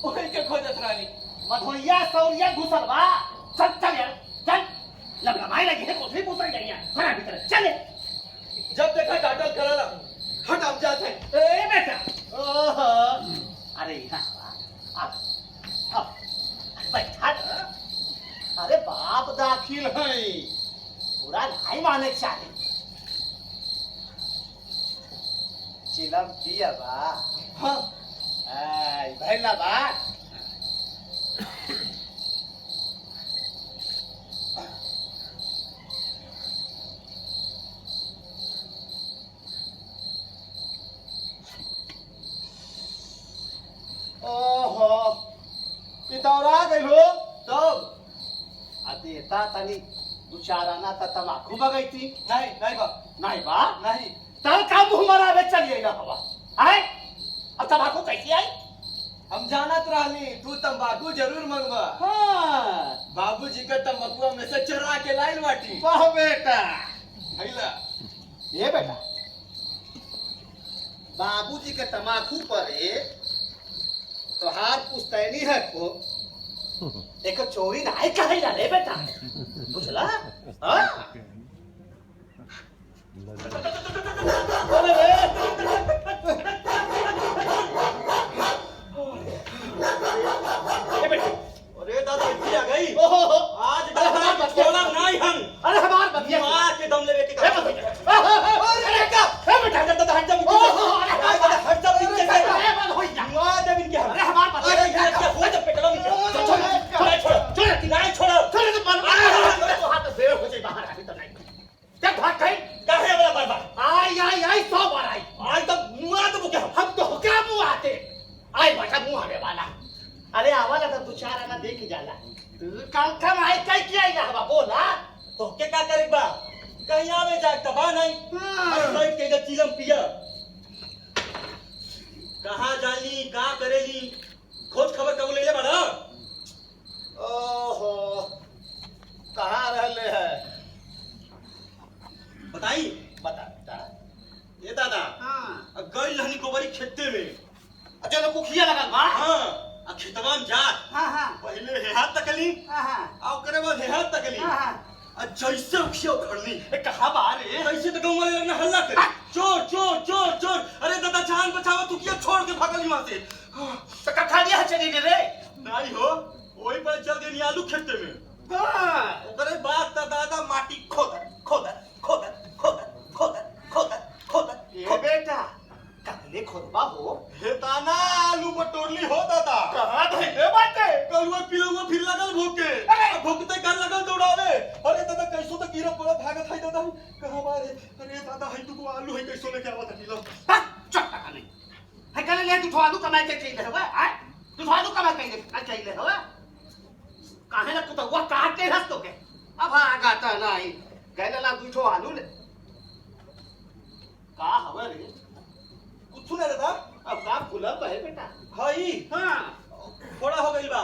ओही के खोजत रहनी। मधुइया सौरिया घुसल बा। चल चल यार चल। लमलमाए लगी है कोठरी घुसल गई है। घरा भीतर चले। जब देखा डांटल करला हट अब जात है। ए बेटा ओहो अरे यहाँ अब बैठा ना। अरे बाप दाखिल है पूरा नहीं माने चाहिए। चिलम पिया बा हाँ भैला बा ओहो पितौरा गइलो तब देता तनी दू चार आना त तमाकू बगैती नहीं नहीं बा नहीं बा नहीं। तब का मुंह मरावे चलिए ना हवा आए अब तमाकू कैसी आई। हम जानत रहनी तू तंबाकू जरूर मंगवा। हाँ बाबूजी का तंबाकू में से चुरा के लाइल बाटी। वाह बेटा हैला ये बेटा बाबूजी के तमाकू पर तोहार पुस्तैनी है को एक चोरी नहीं कहे जा रे बेटा बुझला हाँ अरे रे ये बेटा अरे दादा इतनी आ गई। ओहो आज छोड़ा नहीं हम। अरे हमार बतिया मां के दम लेवे के अरे बेटा बेटा दादा हट जा हट जा नीचे से। मां जमीन के अरे हमार बतिया अरे ये क्या हो जा पेटवा में छोड़ नहीं छोड़ो तो हाथ बेर हो जाए बाहर आने तो नहीं क्या भाग गई काहे वाला बर्बाद आई 100 बार आई आज तक मुआ तो क्या हम तो क्या मुंह आते आई बेटा मुंह आने वाला अरे आवाला तो दो चार आना देख जाला कम आई कई किया ना हवा बोला तो के का करे बा कहीं आवे जा तबा नहीं बैठ के इधर चिलम पिया कहां जाली का करेली खोज खबर कब ले बड़ा। ओहो कहाँ रहले है बताई बता बेटा ये दादा हाँ गई रहनी गोबरी खेते में। अच्छा तो कुखिया लगल बा हां आ खेतवा में जात हाँ हाँ पहले हेहात तकली हाँ हाँ आ ओकरे बाद हेहात तकली हाँ हाँ आ जैसे उखिया उखड़ली कहाँ बा रे ऐसे तो गांव वाले लगना हल्ला करे चोर चोर चोर चोर। अरे दादा जान बचाओ तू किया छोड़ के भागली वहां से। तो कखा दिया चली रे नहीं हो वही पर चल गई आलू खेते में। हाँ ओकरे बाद त दादा माटी खोद खोद खोद खोद खोद खोद खोद ये बेटा कतले खोदबा हो हे ताना आलू बटोरली हो दादा कहाँ धइले बाटे कलुआ पिलुआ फिर लगल भूखे अब भूखते कर लगल दौड़ावे। अरे दादा कैसो तो कीड़ा पड़ा भागत है दादा कहां मारे। अरे दादा है तू आलू है कैसो लेके आवत है लो चट्टा नहीं है कल ले तू आलू कमाई के चाहिए हवा आ तू आलू कमाई के चाहिए हवा काहे ना कुछ हुआ काटते हंस तो के अब आगाता नहीं कहले ला दूठो आलू ले का हवा रे कुछ सुने दादा अब का फुलब है बेटा हई हां थोड़ा हो गई बा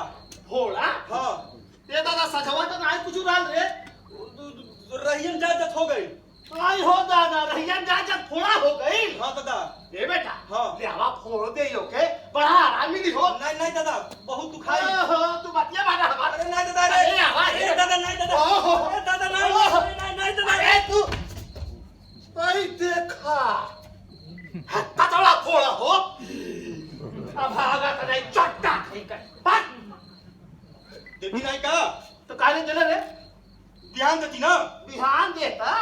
थोड़ा हां ये दादा सजवा तो नहीं कुछ डाल रे रहियन जात हो गई नहीं हो दादा रहिया जाजत थोड़ा हो गई हां दादा ए बेटा हाँ। ले हवा फोड़ दे यो के बड़ा आराम मिली हो नहीं नहीं दादा बहुत तू खाई। ओहो तू बतिया बाटा हवा अरे नहीं दादा अरे आवाज अरे दादा नहीं दादा ओहो। अरे दादा नहीं ओहो। नहीं नहीं दादा अरे तू भाई देखा हत्ता थोड़ा फोड़ा हो अब भागा तो नहीं चट्टा ठीक है भाग देती नहीं का तो काले दिले रे ध्यान देती ना। बिहान देता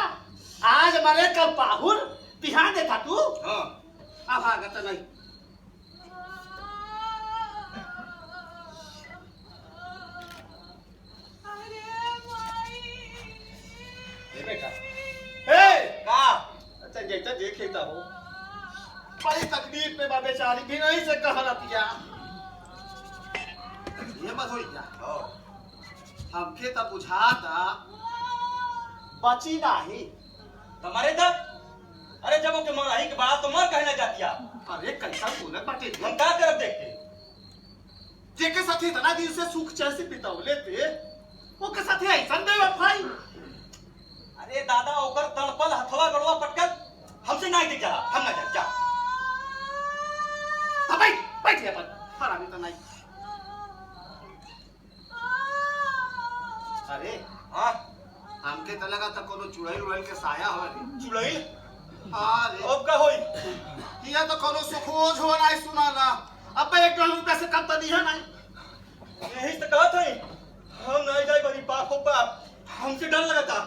आज मरे कल पाहुर बिहान देता तू हां अब भागा तो नहीं बेटा ए का अच्छा जैसा देखेता हो बड़ी तकलीफ में बा बेचारी भी नहीं से कहला पिया ये मत होई क्या हमके तो बुझाता बची नहीं तुम्हारे तक अरे जब ओके मराही के बाद तो मर कहना चाहतिया। अरे कैसा बोलत बाटे हम का करब देख के जेके साथे इतना दिन से सुख चैन से बितावले थे ओके साथे ऐसा बेवफाई। अरे दादा ओकर तड़पल हथवा गड़वा पटकल हमसे नहीं दिख जा हम ना जा अब बैठ बैठ ले अपन हरामी तो नहीं। अरे हाँ हमके तो लगा था कोनो चुड़ैल उड़ैल के साया हो रे। चुड़ैल हाँ रे अब का होई ये तो कोनो सुखोज हो नहीं सुना ना। अब 1 से कम तो नहीं है नहीं। यही तो कहा था हम नहीं जाए बड़ी बाप हो बाप हमसे डर लगा था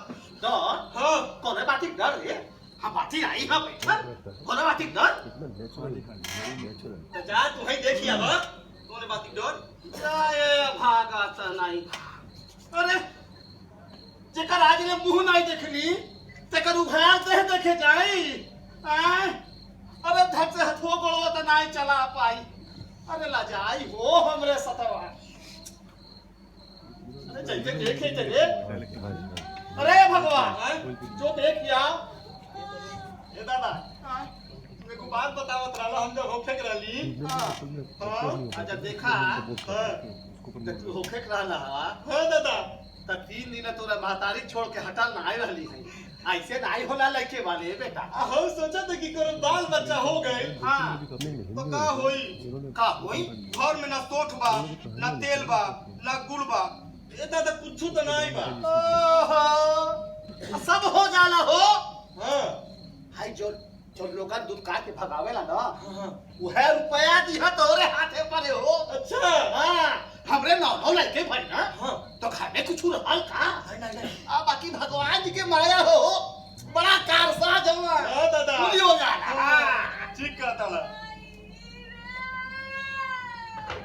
डर? हाँ कोने बाती डर रे? हम बाती आई है बैठा कोने बाती डर? तो जा तू ही देखिए अब तूने बात डर जाए भागा तो नहीं। अरे जेकर आज ने मुंह नहीं देखली तेकर उघार देह देखे जाई। अरे धक से हथो गोड़ो तो नहीं चला पाई। अरे लाजाई हो हमरे सतवा। अरे जैसे देखे चले अरे भगवान जो देखिया ये दादा मेरे को बात बतावत रहला हम जब होखे रहली हाँ अच्छा देखा तू होखे रहला हाँ दादा तब 3 दिन तोरा महतारी छोड़ के हटल ना आई रहली है। ऐसे नहीं होला लड़के वाले बेटा। हम सोचा था कि कोनो बाल बच्चा हो गए हाँ तो का होई का होई? घर में ना सोठ बा ना तेल बा ना गुड़ बा ये दादा कुछ तो नहीं बा ओहो सब हो जाला हो। हाँ हाय जो जो लोगन दूध काट के भगावेला ना हाँ वह रुपया दिया तोरे हाथे पर हो। अच्छा हाँ हमरे नौ लड़के भाई ना हाँ तो घर में कुछ रहल का नहीं आ बाकी भगवान जी के माया हो बड़ा कारसा जमा हाँ दादा पूरी हो जाला। हाँ ठीक कहता ला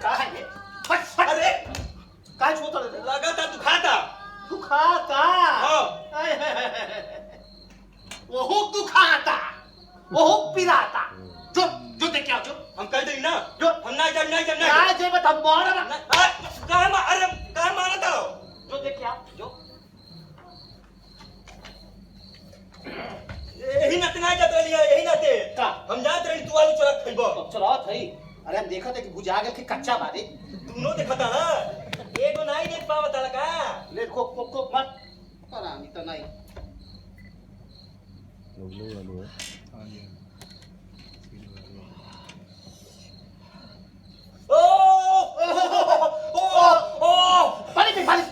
का है ये फट फट अरे काय छोटा रे लगा था तू खाता तू खाता हाँ वो तू खाता वो पिराता जो जो देख क्या जो हम कह दे ना जो हम नहीं जाए क्या जे बता मार ना अरे कहाँ मारा था जो देख क्या जो यही नाते नहीं जाते लिया यही नाते का हम जाते रही तू आलू चोरा खइबो चला थई। अरे हम देखा थे कि बुझा गए कि कच्चा बारे दोनों देखता ना एगो नहीं देख पावत लगा ले खो खो खो मत परामी तो नहीं। ओ ओ ओ पानी पे पानी।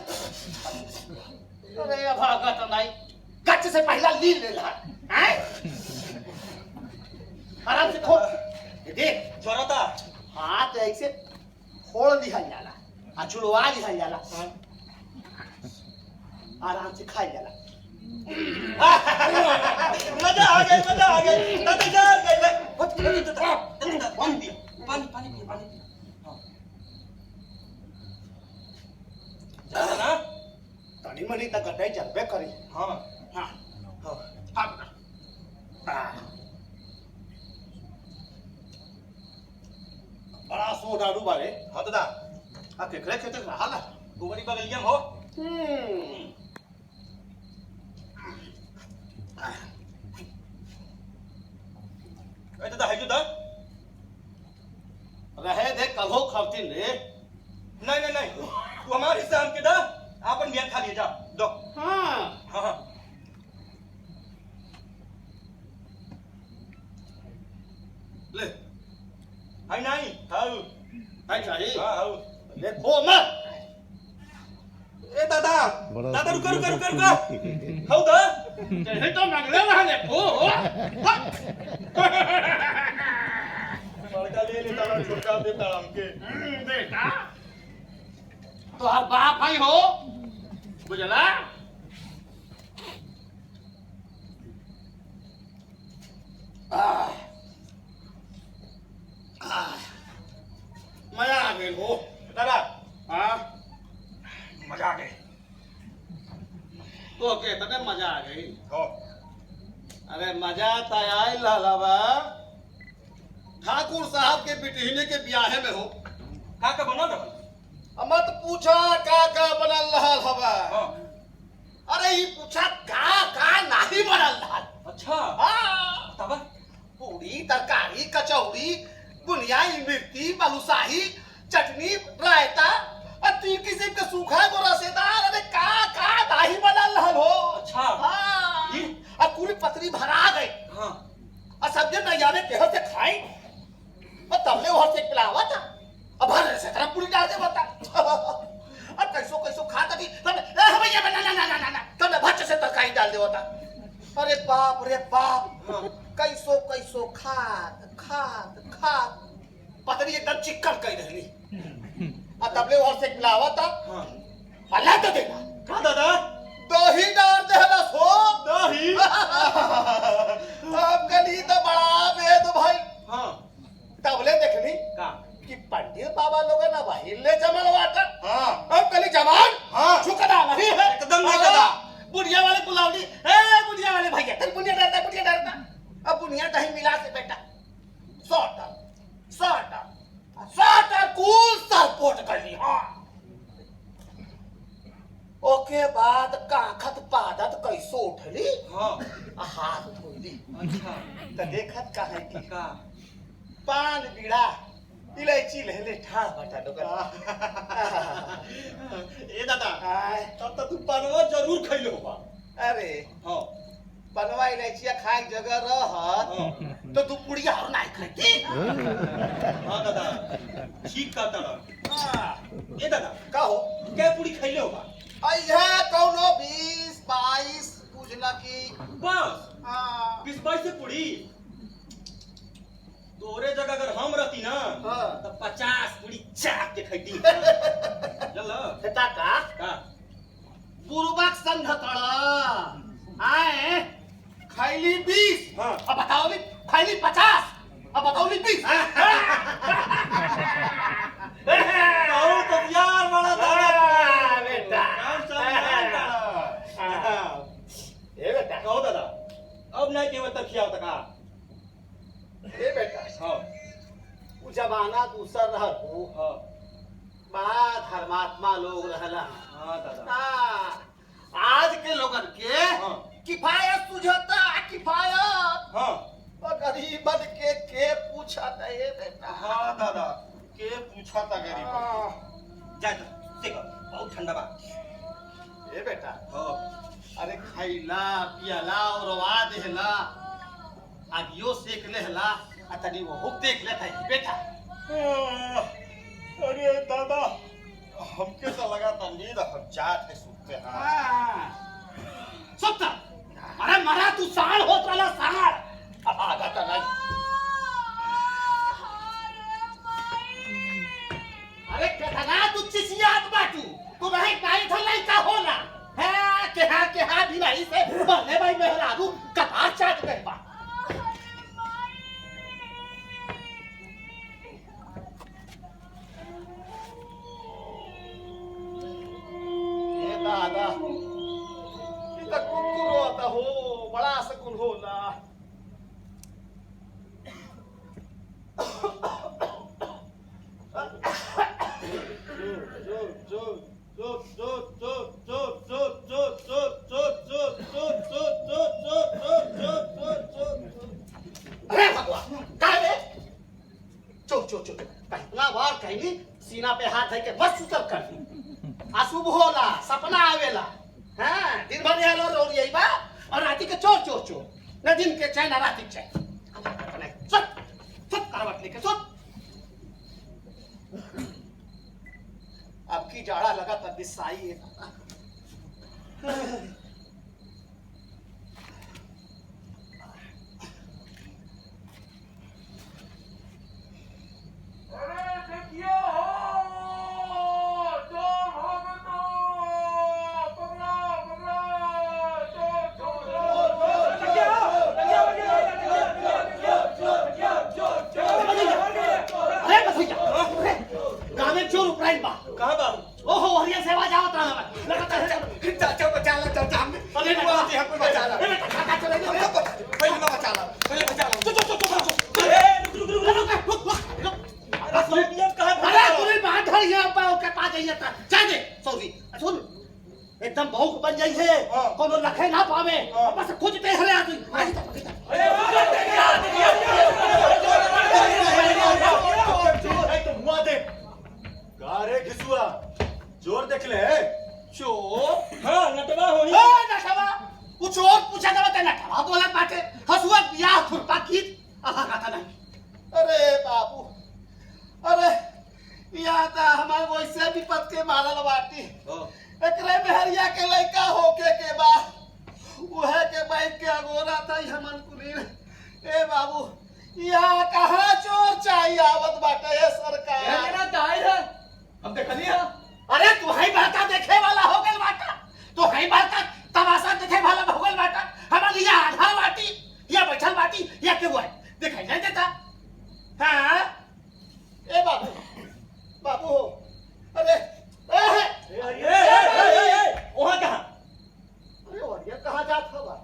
अरे भागा तो नहीं गच्च से पहला लील ले ला हैं आराम से खो ये देख चोरा था हाथ ऐसे फोड़ दिया जाला आ चुड़वा दिया जाला आराम से खा जाला। मजा आ गई दादा जा गई पानी पिया पानी ना तनी मनी तक गटाई चलबे करी। हाँ हाँ हाँ बड़ा सोडारू बारे हाँ दादा आ केकरे खेते रहल गोबरी बगलिया में हो ए दादा है जो दा रहे दे कल्हो खरतीन रे। नहीं तू हमारे हिस्सा हमके दा आपन बिया खा लिए जा दो हाँ हाँ ले हाय नहीं हाउ आई चाहिए हाँ हाउ ले खो मत। ए दादा दादा रुका हाउ दा चढ़े तो नगले रहले ओ बड़का ले दादा छोटा देता हमके बेटा तो हर बाप भाई हो बुझला। मजा आ गई हो दादा हाँ मजा आ गई तो के तने मजा आ गई। हो अरे मजा तो आई लहलवा ठाकुर साहब के बिटहिने के ब्याहे में हो। का बना दो मत पूछा का बनल रहल हवा। हाँ अरे ये पूछा का नहीं बनल रहल। अच्छा हाँ तब पूरी तरकारी कचौड़ी बुनिया मिर्ची बालूशाही चटनी रायता और 3 किस्म के सूखा को रसेदार। अरे का नहीं बनल रहल हो। अच्छा हाँ ये और पूरी पतरी भरा गई और सब्जी नहीं जाने केहर से खाई और तबले वहर से पिलावा था। अब चिक्कड़ कई रहली आ तबले और से मिलावा था हां अल्लाह तो देगा का दादा दही डाल देला सो दही अब कली तो बड़ा वेद भाई हां तबले देखली का कि पंडित बाबा लोग ना वही ले जमल वाटा हां अब कली जवान हां झुकना नहीं है एकदम नहीं दादा बुढ़िया वाले बुलावली ए बुढ़िया वाले भैया तेरे बुढ़िया डरता अब बुढ़िया दही मिला से बेटा सॉटर कूल सरपोट कर ली हां ओके बाद काखत पादत कैसो उठली हां हाथ धोली अच्छा त देखत काहे की का पान बीड़ा इलायची लहले ठा बटा लोग ए दादा तब तो तू पानवा जरूर खइलो होगा अरे हां पनवा इलायचिया खाए जगह रहत तो तू पुड़िया और नहीं खाती हां दादा ठीक का दादा ए दादा का हो क्या पूरी खइले होगा अइहा कौनो 20 22 पूछला की बस हां 20-22 से पूरी तोरे जगह अगर हम रहती ना तो 50 पूरी चाक के खइती चल हेता का का पूर्वक संघ तड़ा आए खैली 20 हाँ। अब बताओ भी खैली 50 अब बताओ भी 20 बहुत यार बड़ा दादा बेटा काम चल ए बेटा कहो दादा अब नहीं केवल तक खियाओ तका ए बेटा हां उ जमाना दूसर रहू हां बड़ा धर्मात्मा लोग रहला हां दादा आज के लोगन के हाँ। किफायत सुझता किफायत हां गरीबन के पूछता है बेटा हां दादा के पूछा था गरीब हाँ। जा देखो बहुत ठंडा बा ए बेटा हां अरे खैला पियला और रवा देला आगियो सेक लेला आ तनी वो हुक देख लेता है बेटा अरे दादा हमके तो लगा था नींद हम जात है सुनते हैं सुत्ता अरे मरा तू साड़ होत वाला साड़ अब आगा तो नहीं अरे केतना तू चिसियात बाटू तू नहीं काई थलाई का होला है के हा भी नहीं से बल्ले भाई मेहरारू कतार चाट गए बा ये दादा इतना कुकुर होता हो बड़ा सकून होला अरे भगवान काय रे चो कितना बार कहली सीना पे हाथ है के बस सुतर कर दी अशुभ होला सपना आवेला हां दिन भर यालो रोल यही बा और राती के चोर न दिन के चैन न राती के चैन सत करवट लेके सत अब की जाड़ा लगा तब बिसाई है एकदम भौक बन जाई है कोनो लखे ना पावे बस खोजते हरे आदमी गारे घिसुआ जोर देख ले चोर हां नटवा होई नटवा वो चोर पूछा था बता नटवा बोला बाटे हसुआ बियाह खुरपा की आहा खाता नहीं अरे बाबू अरे या ता हमार वैसे विपत के मारल बाटी एकरे मेहरिया के लइका होके के बा उहे के बैठ के अगोरा था हमन कुली ए बाबू या कहाँ चोर चाहिए आवत बाटे है सरकार। ना दाई है हम देखनी है। अरे तू है बाता देखे वाला हो गल बाटा, तू है बाता तमाशा देखे वाला हो गल बाटा। हमारी या आधा बाटी या बैठल बाटी या के हुआ दिखाई नहीं देता। हाँ ए बाबू बाबू हो अरे वहाँ कहाँ? अरे वरिया कहाँ जात हवा?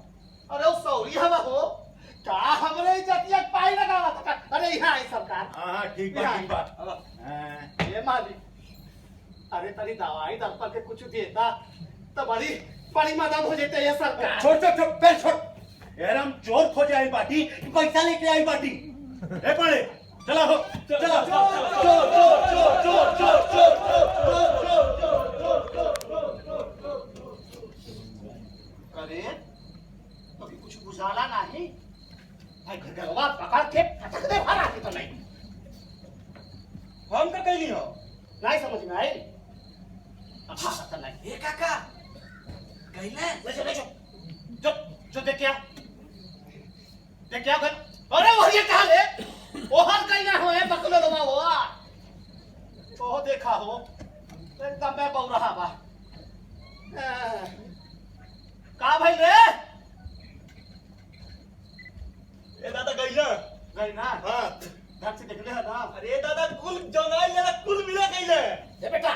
अरे वो सौरी हवा हो का हमरे जतिया पाई लगावा था। अरे यहाँ है सरकार। हाँ ठीक बात ये मालिक अरे तनी दवाई दर्पण के कुछ देता तो बड़ी बड़ी मदद हो जाते ये सरकार। छोड़ पैर छोड़ यार। हम चोर खोजे आई बाटी, पैसा लेके आई बाटी। ए पड़े चला हो चला। अरे अभी कुछ बुझाला नहीं भाई। घरवा पकड़ के फटक दे भरा के तो नहीं हम का कहली हो नहीं समझ में आई। अब हाँ पता नहीं ए काका कहले ले जो जो देख क्या कर। अरे वो ये कहा ले वो हर कहीं ना हो है बकलो लगा हुआ वो देखा हो एकदम मैं बहु रहा बा। का भाई रे ए दादा गईला गई ना हां ढंग से देख ले ना। अरे दादा कुल जनाई लेला कुल मिला गईले। ए बेटा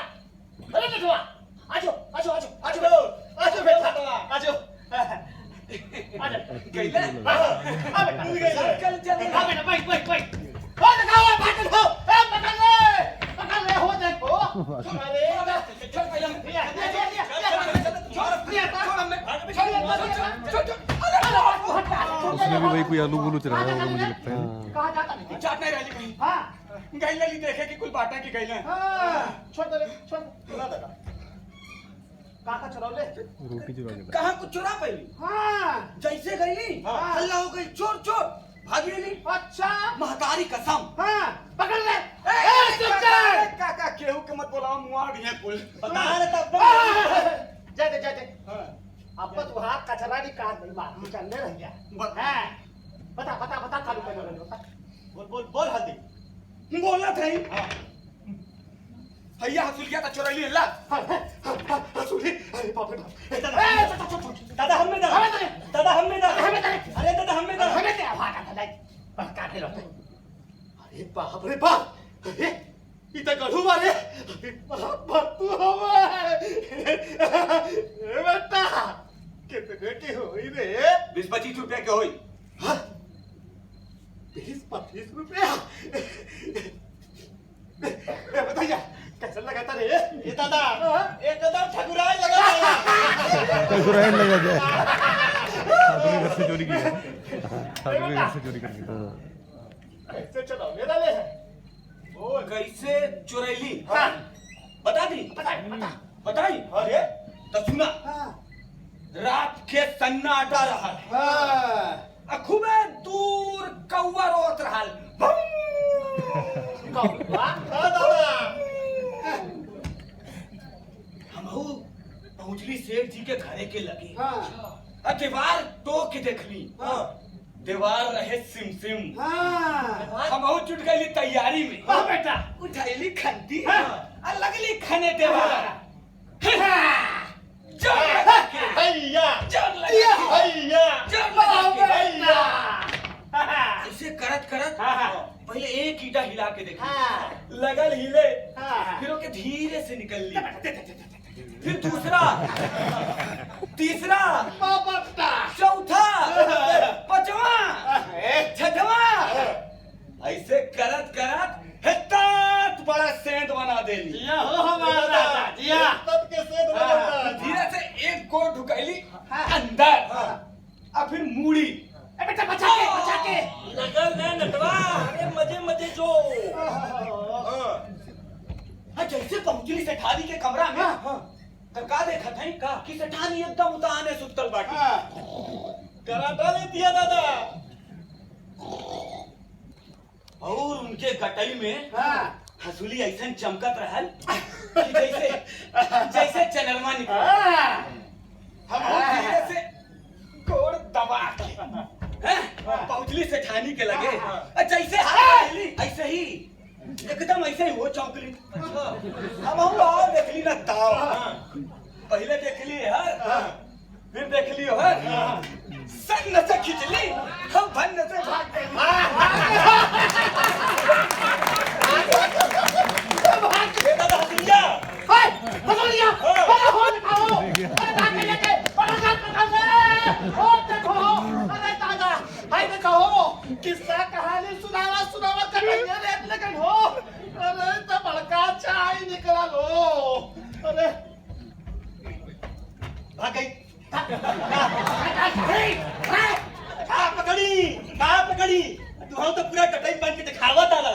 अरे बेटवा आजो बेटा आजो कहले आ बेटा मिल गईले। चल आ बेटा बैठ हो लगाओ पकड़ हो ए पकड़ ले हो देखो। अरे छोड़ पहले उसने भी भाई कोई आलू बुलू चढ़ाया होगा मुझे लगता है। कहाँ जाता नहीं चाट नहीं रही कहीं। हाँ गईले ली देखे कि कुल बाटा की गईले। छोड़ ना दादा कहाँ का चुरावले। रोटी चुरा के कहां कुछ चुरा पहली हाँ जैसे गईली हाँ। हल्ला हो गई चोर चोर भागी गईली। अच्छा महतारी कसम हाँ पकड़ ले काका केहू के मत बोलाओ मुआ दिए कुल। बता रे तब जाते अब तो हाथ कचरा निकाल नहीं मार निकलने रह गया। बता कालू कर लो। बोल हल्दी बोला था हाँ भैया हंसुल गया था चुराइली ला। सुनी अरे बाप रे बाप दादा हम में दादा हम में अरे दादा हम में हमें क्या भागा था नहीं काटे लोटे। अरे बाप रे बाप अरे इतना गढ़ू मारे। अरे बाप तू हवा ए बेटा कितने की होई रे 20-25 रुपया के होई। 20-25 रुपया बताइए कैसे लगाता रे ये दादा एकदम ठकुराई लगा। ठकुराइन लगा जाए। आदमी घर से चोरी की है। आदमी घर से चोरी करके कैसे चलाने वाले हैं। ओ कैसे चुराइली हाँ बता दी बता बताई। अरे तो सुना हाँ रात के सन्नाटा रहा हाँ खूबे दूर कौवा रोत रहा कौवा दादा हमहू पहुंचली सेठ जी के घरे के लगे। हाँ दीवार टोक के देखली हाँ दीवार रहे सिम हाँ हमहू जुट गई तैयारी में। वाह बेटा उठैली खंती हाँ। और लगली खने दीवार भैया जोर लगा भैया जोर लगा के भैया ऐसे करत करत हाँ। पहले एक ईटा हिला के देखी हाँ। लगल हिले हाँ। फिर ओके धीरे से निकल ली फिर दूसरा तीसरा बाबा चौथा पांचवा छठवा ऐसे करत करत हितात बड़ा सेंध बना देली। जिया हो हमारा दादा जिया तब के सेठ बना। धीरे से एक गोड़ ढुकैली अंदर और फिर मूड़ी ए बेटा बचा के लगल ने नटवा अरे मजे जो हाँ जैसे पहुंचली सेठानी के कमरा में तो का देखा था का कि सेठानी एकदम उताने सुतल बाटी कराटा ले दिया दादा। और उनके गटई में हाँ हंसुली ऐसा चमकत रहल कि जैसे चनरमा निकल। हम धीरे से गोड़ दबा के हैं पहुंचली सेठानी के लगे जैसे हाथ ऐसे ही एकदम ऐसे ही वो चौंकली हम आओ देखली ना ताव पहले देखली हर फिर देखली हर सन न से खिंचली हम भन न से भाग गए दादा हसिया हाय हसिया बड़ा हो दिखाओ अरे भाग लेके बड़ा साथ पकड़ ओ देखो अरे दादा हाय देखो किस्सा कहानी सुनावा कन्हैया रे लेकिन हो अरे तो बड़का चाय निकला लो अरे भाग गई कहाँ पकड़ी तू हम तो पूरा कटाई बन के दिखावा ताला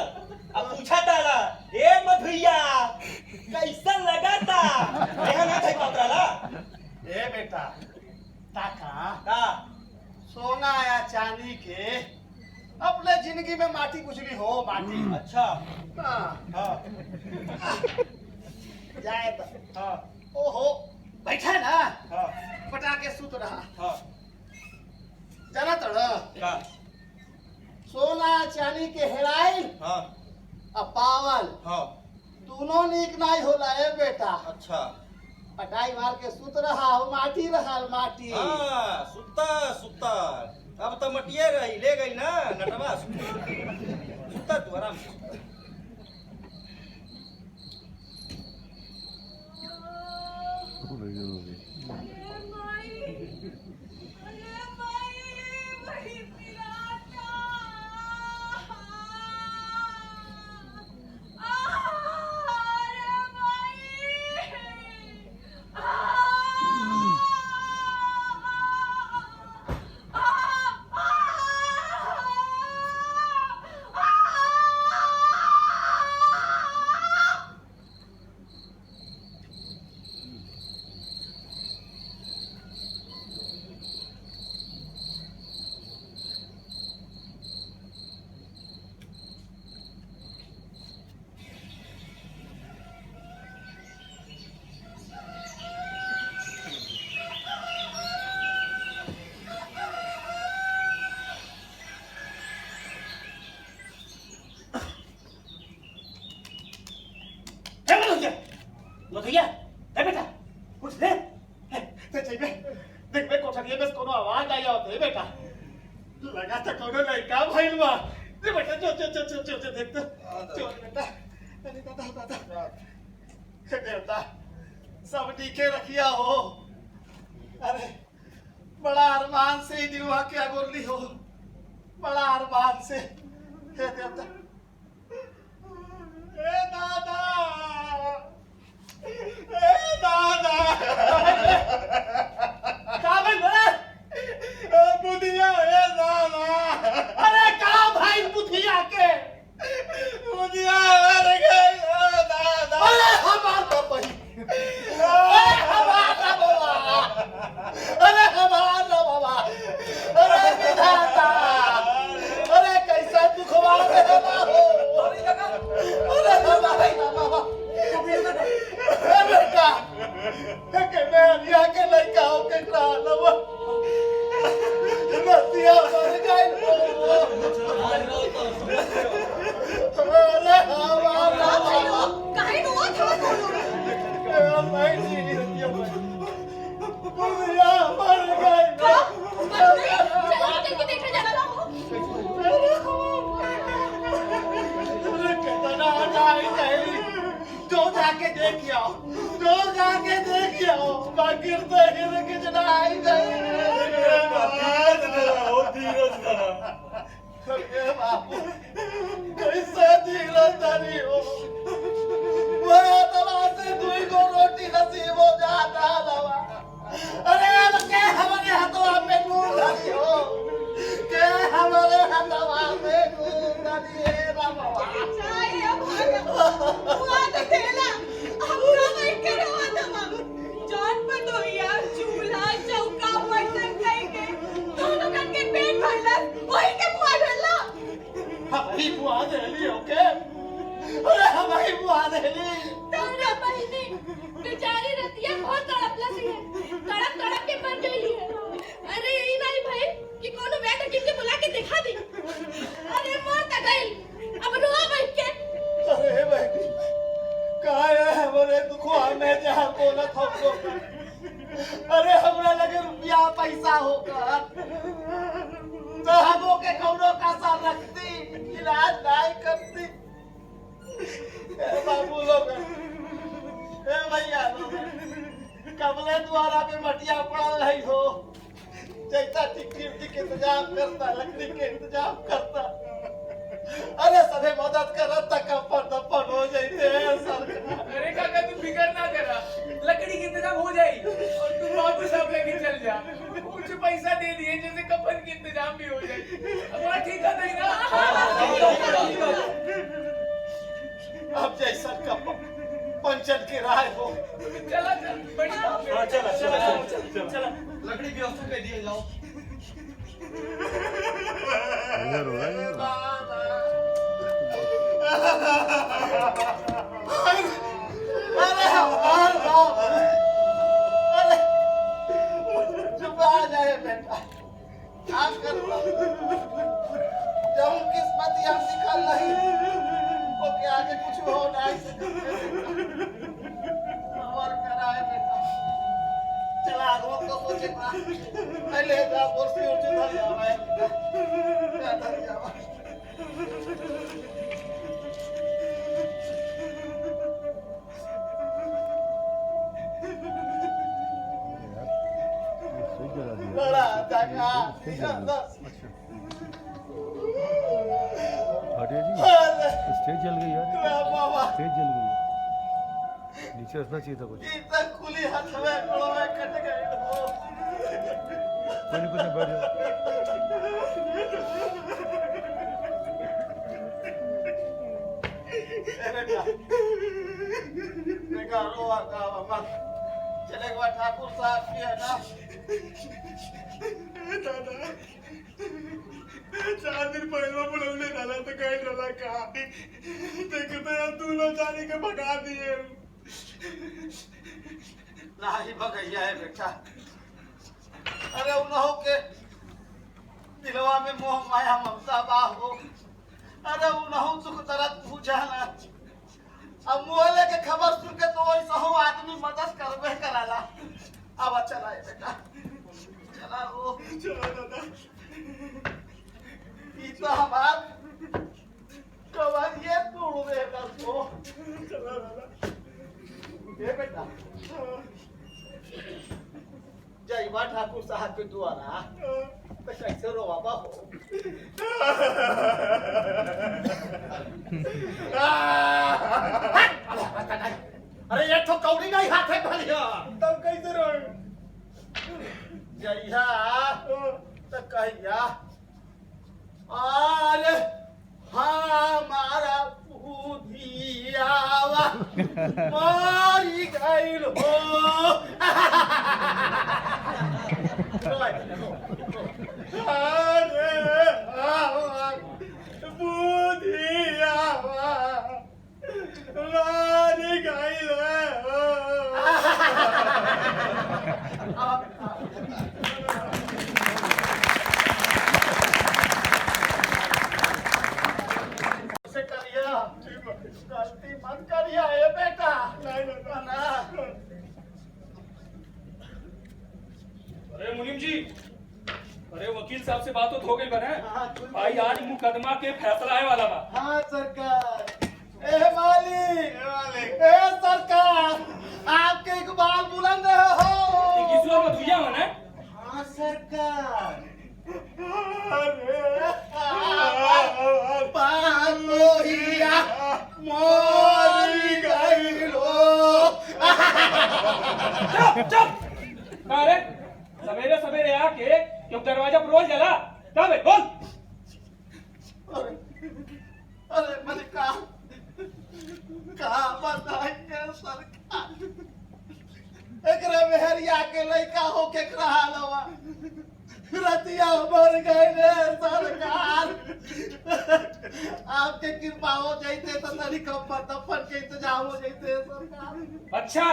अब पूछा ताला ए मधुइया कैसा लगा था यहाँ ना था पकड़ाला ए बेटा ताका का सोना या चांदी के अपने जिंदगी में माटी गुजरी हो माटी अच्छा हाँ हाँ जाए तो हाँ ओहो बैठा ना हाँ पटाके सुत रहा हाँ जाना तो ना का सोना चांदी के हेराई हाँ और पावल हाँ दोनों नीक नहीं होला ए बेटा अच्छा पटाई मार के सुत रहा हो माटी रहा माटी हाँ सुता अब तो मटिया रही ले गई ना नटवा सुता तू आराम से भैया ए बेटा कुछ दे ते चाहिए देख बे कोठरिया में कोनो आवाज आई होते बेटा लगा था कोनो लड़का भइल बा दे बेटा जो देख तो जो बेटा अरे दादा हे देवता सब नीचे रखिया हो अरे बड़ा अरमान से ही दिलवा के अगोरली हो बड़ा अरमान से हे देवता ए दादा बुधिया ए दादा अरे का भाई बुधिया के बुधिया अरे दादा अरे हमारा भाई अरे हमारा बाबा अरे हमारा बाबा अरे विधाता अरे कैसा दुखवा रहे हो अरे हमारा बाबा बेटा के मैं यहाँ के लड़का हो के करा लवा नतिया मर गई अरे हमारा काहे रोआ था मैं नहीं बुढ़िया मर गई का मर गई चलो निकल के देखने जाना हो अरे कितना नहीं जो जाके देखियो बाकी तो हिर के चढ़ाई गई अरे बापू कैसे धीरज धरी हो वो तवा से दुई को रोटी नसीब हो जाता लवा अरे अब के हमारे हाथों में नूर धरी हो के हमारे हाथों में नूर धरी है बाबा चाहिए भागा हुआ तो तेला हमरा बैठ के रोआ था जॉन पर तो यार चूल्हा चौका बर्तन खाएंगे दोनों कन के पेट भरला वही के मुआ ढलला हमारी बुआ दे ली ओके अरे दुखो हमें जहाँ बोलत हमको अरे हमरा लगे रुपया पैसा होगा तो हमो के कौनो का सा रखती इलाज नहीं करती बाबू लोग भैया कमले द्वारा पे मटिया पड़ल है हो जैसा टिकटी के इंतजाम करता लकड़ी के इंतजाम करता अरे सभी मदद करत तक दफन हो जाते हैं सरकार। अरे काका तू फिकर ना करा लकड़ी की इंतजाम हो जाएगी और तू बाबू साहब लेके चल जा कुछ पैसा दे दिए जैसे कफन की इंतजाम भी हो जाएगी हमारा ठीक है नहीं ना अब जैसा कप पंचन के राय हो चला चल बढ़िया चला लकड़ी व्यवस्था कर दिए जाओ इधर हो रहा अरे अरे चुप आ जाए बेटा आप कर जब किस्मत यहाँ निकल नहीं वो के आगे कुछ हो नहीं और कराए बेटा चला आगो तो सोचे ना पहले जा कुर्सी उठ जा जाए धर जावा बड़ा धक्का हटिए जी स्टेज जल गई यार स्टेज जल गई नीचे रखना चाहिए था कुछ इतना खुली हाथ में कड़ो में कट गए हो कोई नहीं बैठ जाओ देखा रोआ का मत चले गया ठाकुर साहब की है ना दादा 4 दिन पहले बुलंदे डाला तो कहीं डाला कहा देखते हैं तू लोग जाने के भगा दिए नहीं भगैया है बेटा अरे उन्हों के दिलवा में मोह माया ममता बाहो अरे उन्हों सुख दर्द पूछाना अब मोहल्ले के खबर सुन के तो वैसा हो आदमी मदद करबे कराला अब चला है बेटा चला वो चलो दादा ये तो हमार कवारिये तोड़ देगा तो चलो दादा ये बेटा जयवा ठाकुर साहब के द्वारा तो कैसे रो बाबा हो अरे ये तो कौड़ी नहीं हाथ है भलिया तब कैसे रोए जइया तो कहिया अरे हमारा बुधियावा मारी गइल हो अरे हमार बुधियावा मारी गइल हो से करिया गलती मत करिया ए बेटा नहीं दादा ना अरे मुनीम जी अरे वकील साहब से बात हो गई बने हाँ, भाई आज मुकदमा के फैसला है वाला बा हाँ सरकार ए मालिक ए सरकार आपके इकबाल बुलंद हो किसवा मत हुआ है हाँ सरकार पालोहिया मोरी गइलो चुप अरे सवेरे सवेरे आके क्यों दरवाजा पर रोज जला कब है बोल अरे मैंने कहा बताइए सरकार एकरा मेहरिया के लड़का हो के रहा लवा रतिया मर गए रे सरकार आपके कृपा हो जाते तो तनी कम दफन के इंतजाम हो जाते सरकार अच्छा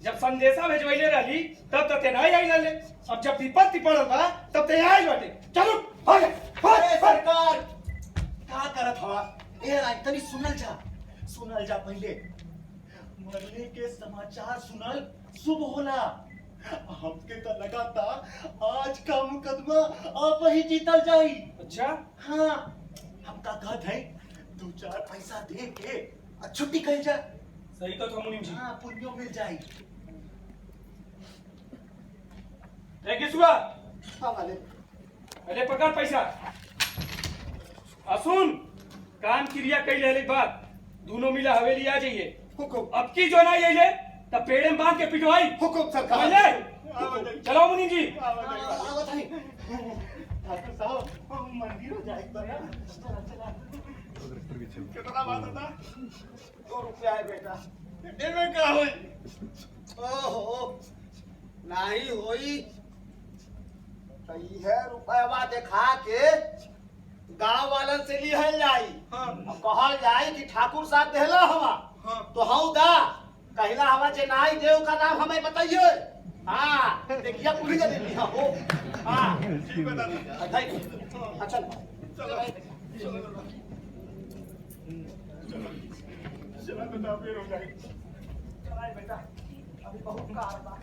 जब संदेशा भेजवाइले रहली तब तक ते नहीं आई ले अब जब विपत्ति पड़ल बा तब ते आई बाटे चलो भाग अरे सरकार का करत हवा ए राय तनी सुनल जा पहले मरने के समाचार सुनल शुभ होला। हमके तो लगा था आज का मुकदमा आप ही जीतल जाई। अच्छा हाँ, हम का कहत है 2-4 पैसा दे के छुट्टी कही जा। सही तो था मुनीम जी। हाँ, पुण्यो मिल जाई। किसुआ हाँ वाले अरे पकड़ पैसा असुन काम क्रिया कई ले बात दोनों मिला हवेली आ जाइए। हुकुम अब की जो ना ये ले तब पेड़ में बांध के पिटवाई। हुकुम सरकार। समझ ले? चलो मुनीम जी। आवत है। ठाकुर साहब मंदिर हो जाए तो यार। चला कितना बात होता? 2 रुपया है बेटा। देवे का होई? ओहो नहीं होई है रुपया देखा के गांव वालन से लिहल जाई। अब कहल जाई कि ठाकुर साहब देहला हवा तो हऊ दा कहला हवा जे नाई देव का नाम हमें बताइए। हाँ देखिए पुलिस दे दी हो। हाँ ठीक बता। अच्छा चला बेटा फिर हो जाए। चलाए बेटा अभी बहुत कार बात।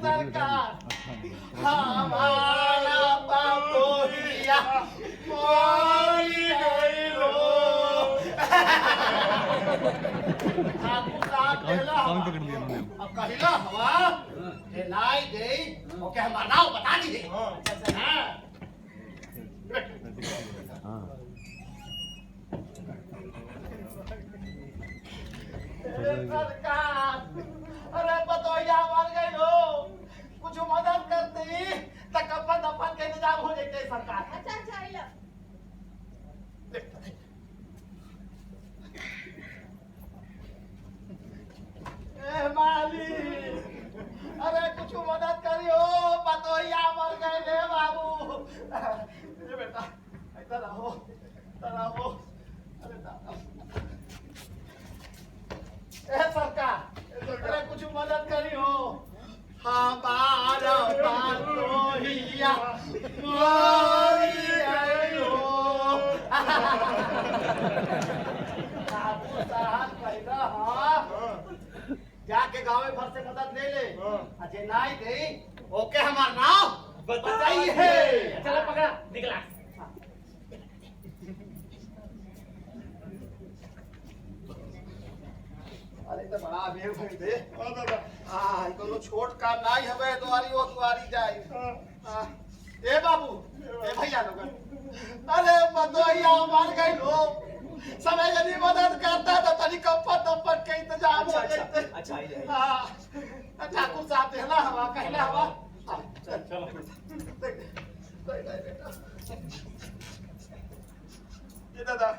सरकार हमारा बातोरिया मोरी गइलो। काम पकड़ लिया मैंने। अब कहिला हवा जे नाई दे ओके हमारा नाम बता दी। हां सरकार अरे बतौया मर गई हो कुछ मदद करती तो कफन दफन के इंतजाम हो जाते सरकार। अच्छा आइला ए माली अरे कुछ मदद करियो बतौया मर गए रे बाबू। ए बेटा इधर रहो अरे दादा ए सरकार अरे कुछ मदद करी हो हमारा बातोहिया मोरी गइलो। ठाकुर साहब कहता हाँ जाके गाँव भर से मदद ले ले अजय नाई दे ओके हमारा नाम बताइए। चलो पकड़ा निकला। अरे तो बड़ा बेग भर दे। हां दादा। हाँ कोनो छोट काम नहीं हवे द्वारी वो द्वारी जाई। ए बाबू ए भैया लोगन अरे बदोहिया मर गई लो समय यदि मदद करता तो तनी कपट दपट के इंतजाम हो जाते। अच्छा हाँ ठाकुर साहब देहला हवा कहला हवा। चलो ये दादा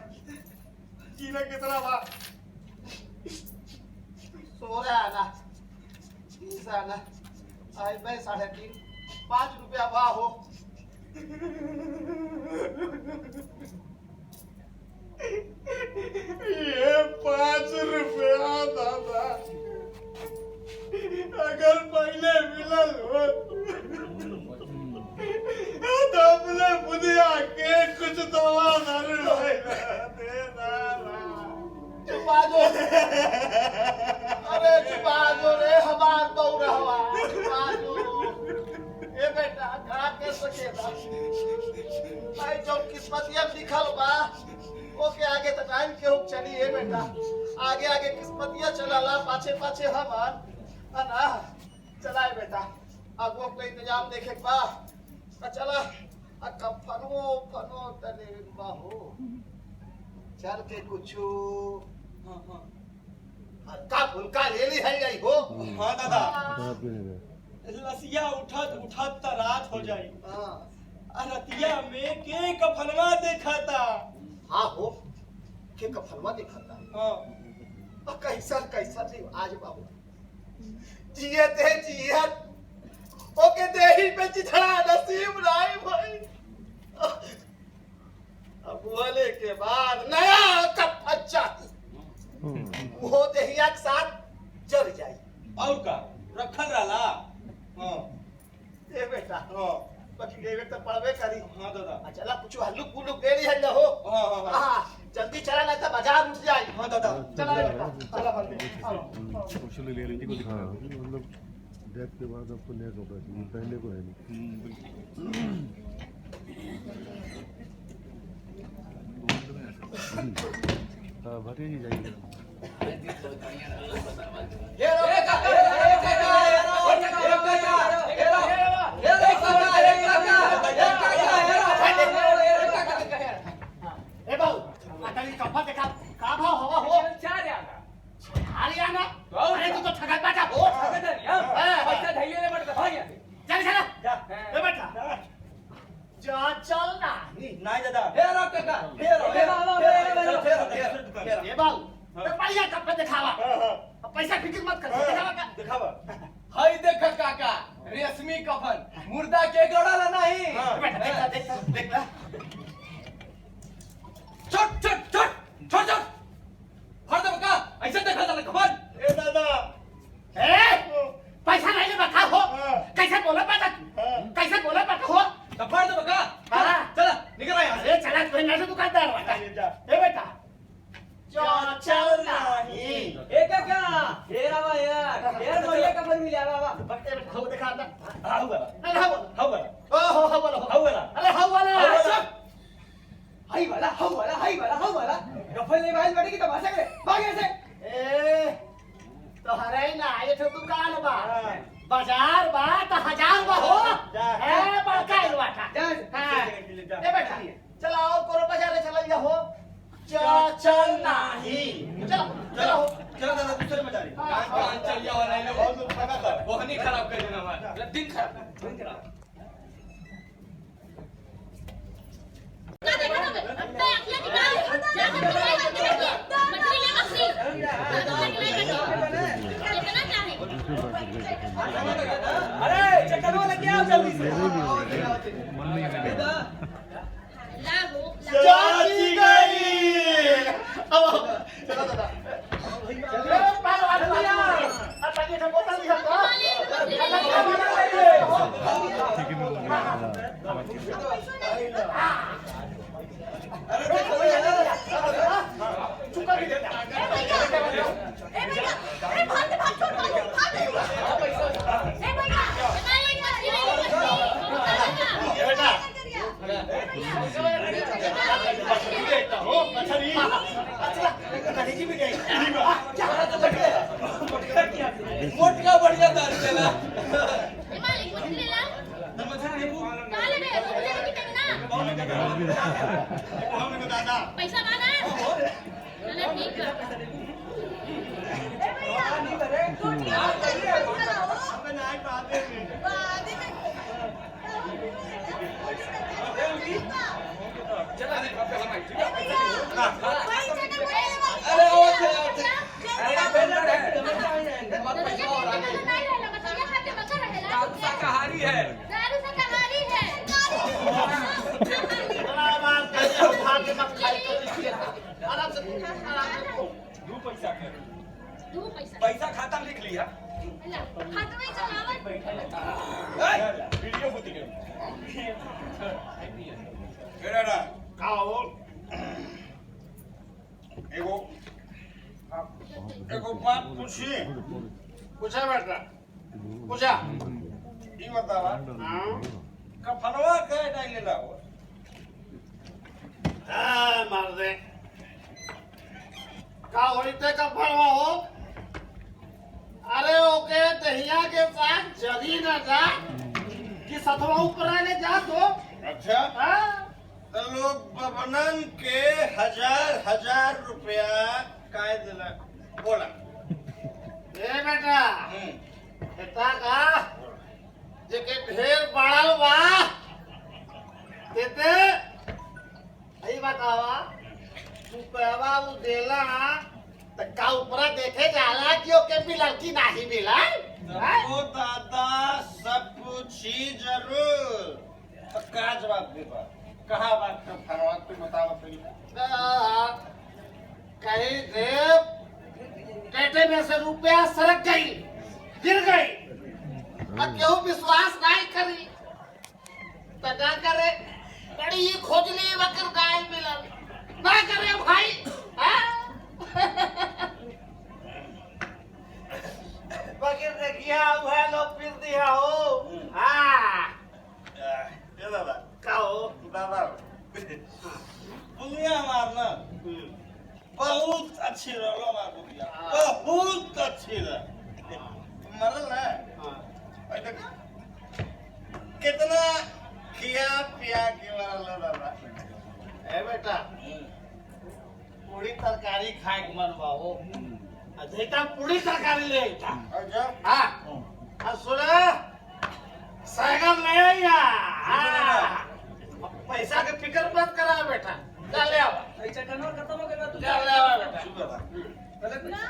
कीना कितना बा? सो रहा है ना 30 आना आई भाई 3.5 5 रुपया बा हो। ये 5 रुपया दादा अगर पहले मिलल हो तो अपने बुधिया के कुछ दवा दे दादा। चुपा दो अरे चुपा दो रे हमार बौरहवा चुपा दो। ए बेटा खा के सकेला भाई जो किस्मतिया लिखल बा ओके आगे तो टाइम के हुक चली। ए बेटा आगे आगे किस्मतिया चलाला पाछे पाछे हमार ना चलाए बेटा अब वो का इंतजाम देखे बा चला फनो तने बाहो चल के कुछू हल्का फुल्का ले ली है यही हो। हाँ दादा लसिया उठत उठत त रात हो जाई। रतिया में के कफनवा देखा था। हाँ हो के कफनवा देखा था। हाँ कैसा नहीं आज बाबू जियत ओके देही पे चिथड़ा नसीब नहीं भाई। अब वाले के बाद नया कफन चाहिए वो देहिया के साथ और का रखल रहला हां ए बेटा हां बाकी देवे तो पड़बे करी हां दादा चला कुछ हल्लुक पुलुक दे रही है हो हां हां हाँ जल्दी चला नहीं तो बाजार उठ जाए हां दादा चला बेटा चला बंदे सोशल रियलिटी को दिखा मतलब डेथ के बाद आपको नया कपड़ा चाहिए पहले को है नहीं भरे ही जाइए ए बाबू अटली कपा देखा का भाव हवा हो हरियाणा अरे तू तो ठगा बेटा हो चल चल ए बेटा चल ना नहीं दादा ये बाबू तो बढ़िया कपड़े दिखावा पैसा फिक्र मत कर दिखावा का दिखावा हाय देख काका रेशमी कफन मुर्दा के गड़ाला नहीं बेटा देख छोट छोट छोट छोट छोट हर दम का ऐसे देखा था कफन ए दादा ए पैसा नहीं बता हो कैसे बोला बेटा कैसे बोला बेटा हो तो फाड़ दो का हाँ। चला निकल आ यहां से अरे चला तू नहीं दुकानदार बेटा ए बेटा चल नहीं ए काका हेरा बा यार यार बढ़िया कपड़ मिला बाबा बक्ते में खाओ दिखा दे हाउ वाला नहीं हाओ हाउ वाला ओ हो वाला हाउ वाला अरे हाओ वाला चुप हाई वाला कपड़ ले भाई बड़ी की तमाशा करे भाग यहाँ से ए तो हरे ना ये तो दुकान बा बाजार बा तो हजार बा हो ए बड़का इलवाटा हां ए बेटा चलो और कोरो बाजार चल जा हो चल नहीं चलो चलो चलो दादा दूसरे में जा रही कान चल जाओ नहीं लो बहुत ठगा था बोहनी खराब कर देना हमारा दिन खराब क्या देखा तुमने? मैं अखियाँ निकाल जाकर तुम्हारी मछली देखिए मछली ले मछली कितना क्या है अरे चक्कर लग गया जल्दी से लागो चाची गई अब चलो दादा चलो पालो आ लिया अब पानी का बोतल दिखा चुका भी देता ए भैया ए भाग छोड़ भाग ए भैया हमारी मछली ले मछली बेटा मोटका बढ़िया दाल चला मालिक मछली ला काले में मुझे कितना पैसा माना चलो ठीक है ए भैया टोटियां चाहिए हमें नहीं पाते बादी में चला दे बाप का भाई ए भैया भाई चले अरे ओ अरे दारू शाकाहारी है दो पैसा पैसा खाता में लिख लिया हाथ में चलावत वीडियो बुती के केड़ा खाओ एगो बात पूछी पूछा बेटा पूछा ई बतावा कफनवा के नहीं लेला हो मार दे का होइते का फड़वा हो अरे ओके दहिया के साथ जदी न जा कि सतवा ऊपर आने जा तो अच्छा हाँ? तो लोग बबनन के हजार रुपया काय दिला बोला ए बेटा बेटा का जेके ढेर बड़ल बा देते आई बतावा तू कहवा उ देला त का ऊपरा देखे जाला कि ओके भी लड़की नाही मिला ओ दादा सब पूछी जरूर तो का जवाब देबा कहा बात का फरवा तू बतावा पहले कहीं देव टेटे में से रुपया सरक गई गिर गई अब केहू विश्वास नहीं करी तो ना करे बड़ी ही खोजली वकर गाय मिलल ना करे भाई बगैर देखिया वह लोग फिर दिया हो हाँ ये दादा का हो दादा बुनिया मारना बहुत अच्छी रहो मार बुनिया बहुत अच्छी रह मरल ना भाई देख कितना खिया पिया के मरल दादा ए बेटा पूरी तरकारी खाए के मन बाहो अधेटा पूरी तरकारी ले आइता अच्छा हाँ अब सुना साइकिल ले आइया हाँ पैसा के फिक्र मत करा बेटा जा ले आवा पैसा करना खत्म हो गया तू जा ले आवा बेटा शुक्र है ना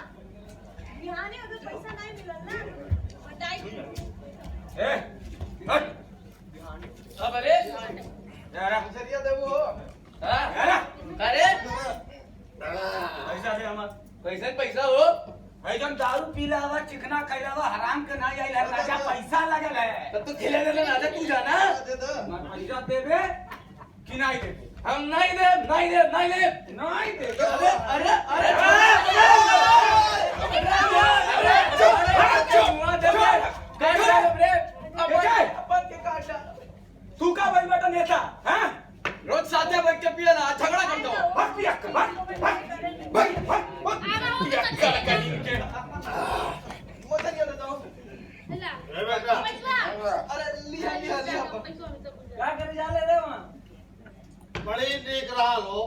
बिहाने अगर पैसा नहीं मिलल ना बताई ए हट अब अरे यारा सरिया देबो हाँ यारा अरे पैसा दे हमार कैसे पैसा हो भाई जब दारू पीला हुआ चिकना खैला हुआ हराम के नहीं आइला राजा पैसा लगल है तब तो खिले दे ना तू जाना दे दो पैसा देबे कि नहीं देबे हम नहीं दे नहीं दे नहीं दे नहीं देबे अरे अरे अरे अपन के काटा तू का बन बेटा नेता हैं रोज साथ बैठ के पिया ना झगड़ा करता हूँ भाग पिया भाग मोटा क्या देता हूं ए बेटा अरे लिया लिया लिया क्या करे जा ले रे वहां बड़ी नीक रहल हो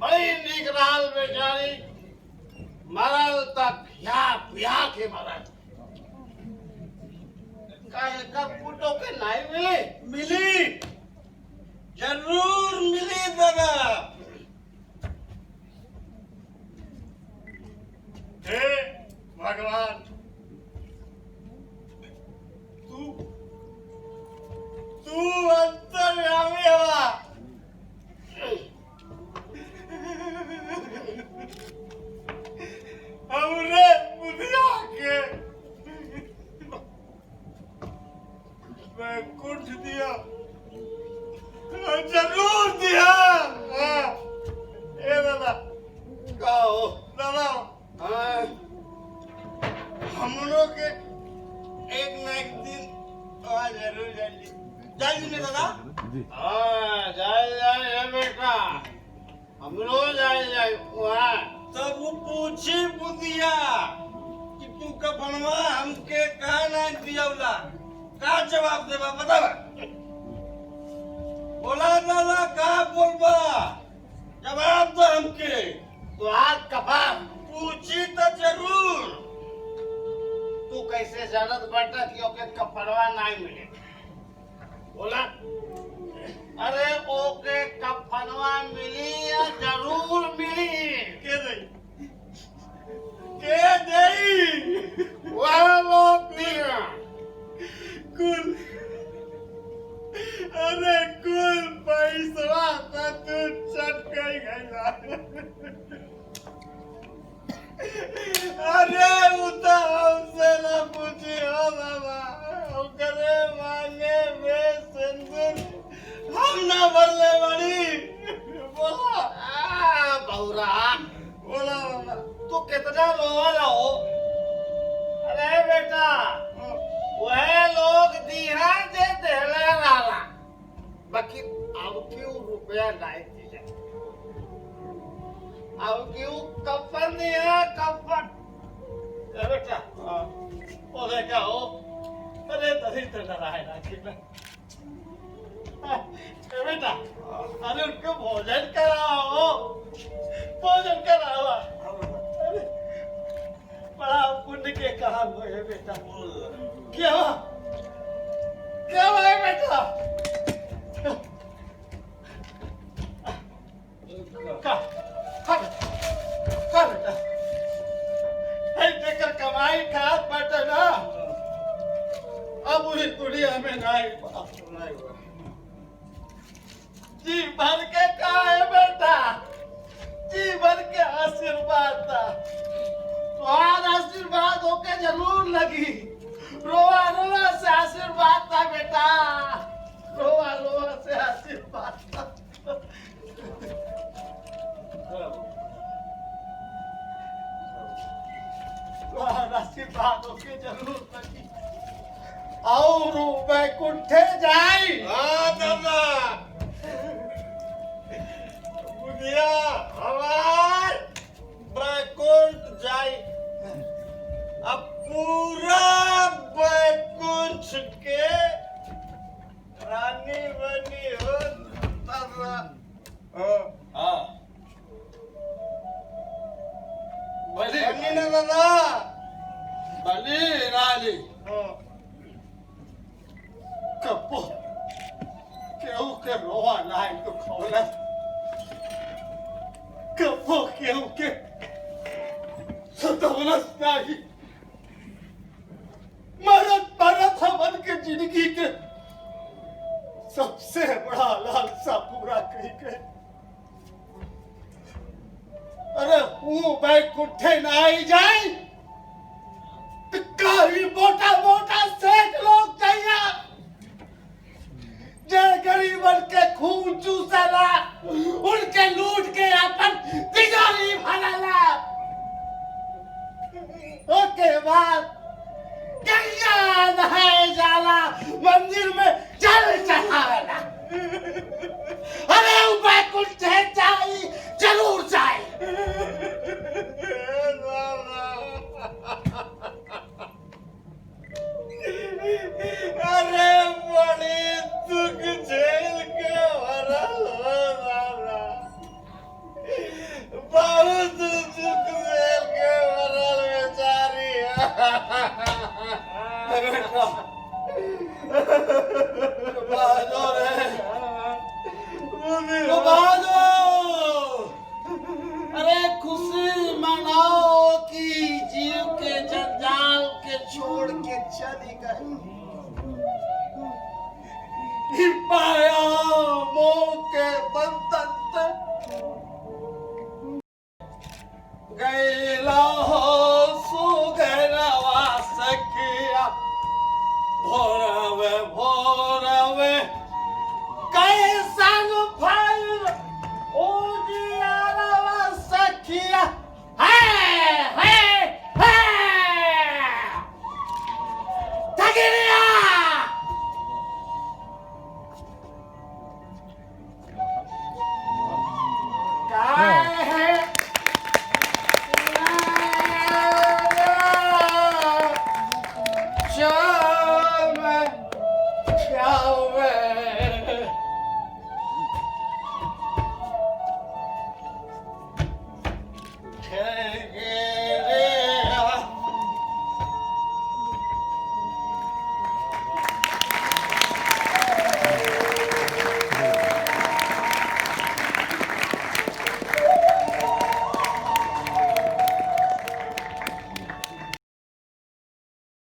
बड़ी नीक रहल बेचारी मरल तक पिया के मरल काहे का पुटो के नहीं मिली मिली जरूर मिली दादा हे भगवान तू अंतर्यामी हवा हमरे बुधिया के मैं कुछ दिया जरूर दिया ए दादा का हो दादा हाँ, हम लोग के एक न एक दिन वहाँ जरूर जाएंगे जाएंगे ना दादा हाँ, जाए बेटा हम लोग जाए वहाँ तब वो पूछी बुदिया कि तू का बनवा हमके कहा ना दियावला का जवाब देबा बतावा बोला दादा का बोलबा जवाब दो हमके तो हाथ कबाब पूछी तो जरूर तू कैसे जानत बेटा कि ओके कपड़वा नहीं मिले बोला अरे ओके कफनवा मिली या जरूर मिली के दई के दई वह लोग दिया कुल अरे कुल पैसा तो तू चटकाई गईला अरे उता हमसे ना पूछी हो बाबा ओकरे मांगे में सिंदूर हम ना भरले बड़ी बोला बहुरा बोला बाबा तू कितना लोल हो अरे बेटा वह लोग दिया दे देले वाला बाकी अब क्यों रुपया नहीं दिया अब क्यों कफन दिया कफन ए बेटा वो देखा हो अरे तभी तो डराएगा कि मैं ए बेटा अरे उनको भोजन कराओ भोजन कराओ अरे बड़ा पुण्य के काम हुए बेटा क्या क्या हुआ बेटा का बेटा है देखकर कमाई खा बेटा ना अब उस दुनिया में नहीं हुआ जी भर के का है बेटा जी भर के आशीर्वाद था तुम्हारा आशीर्वाद होके के जरूर लगी। रोवा रोवा से आशीर्वाद था बेटा, रोवा रोवा से आशीर्वाद था। आशीर्वाद होके जरूर लगी। और बैकुंठे जाई। हाँ दादा बुधिया हमार बैकुंठ जाई। अब पूरा बैकुंठ के रानी बनी हो दादा। हाँ बली बनी ना दादा। बली रानी हाँ कपो केहू के रोवा नाई तो खोला। कपो केहू के सतवनस नाही। मरत हमन के जिंदगी के सबसे बड़ा लालसा पूरा कही गए। अरे वो बैकुंठे ना आई जाए तो काफी मोटा मोटा सेठ लोग चाहिए जय गरीबन के खून चूसला, उनके लूट के अपन तिजोरी भरला। उसके बाद गंगा नहाए जाला, मंदिर में जल चढ़ावेला। अरे वो बैकुंठ जाई जरूर जाई। अरे बड़ी दुख झेल के भरल हो दादा। बहुत दुख झेल के भरल बेचारी। बहादुर है, बुधिया बहादुर। अरे खुशी मनाओ कि जीव के जंजाल के छोड़ के चली गई। पाया मोह के बंधन से गैला हो